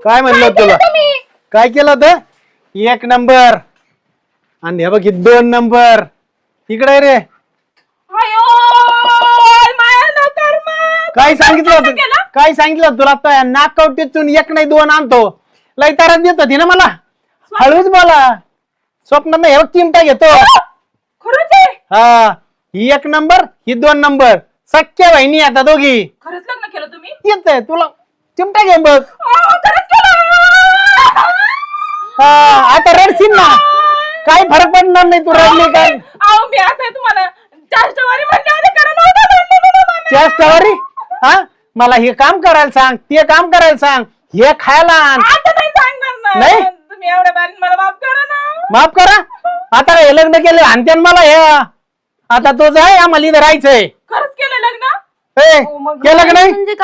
काय म्हणलं तुला काय केलं होतं 1 नंबर आणि हे बघ 2 नंबर इकडे रे काय सांगितलं तुला आता नाकवटीतून 1 नाही 2 आणतो लय तारात देत होती ना मला हळूच बोला स्वप्नात हे चिमटा घेतो हा ही 1 नंबर ही 2 नंबर सख्या बहिणी आता दोघी खरंच लग्न केलं तुम्ही येत आहे तुला चिमटा घे बघ हा आता रडशील ना काही फरक पडणार नाही तू रडली काय मी असं तुम्हाला चाष्टवारी म्हणले चेष्टावारी हा मला हे काम करायला सांग ते काम करायला सांग हे खायला आण नाही सांगणार नाही? तुम्ही एवढ्या बारीक मला माफ करा ना माफ करा आता हे लग्न केले आणते मला हे आता तो जाय आम्हाला इथं राहायचंय खरंच केलं लग्न केलं का नाही म्हणजे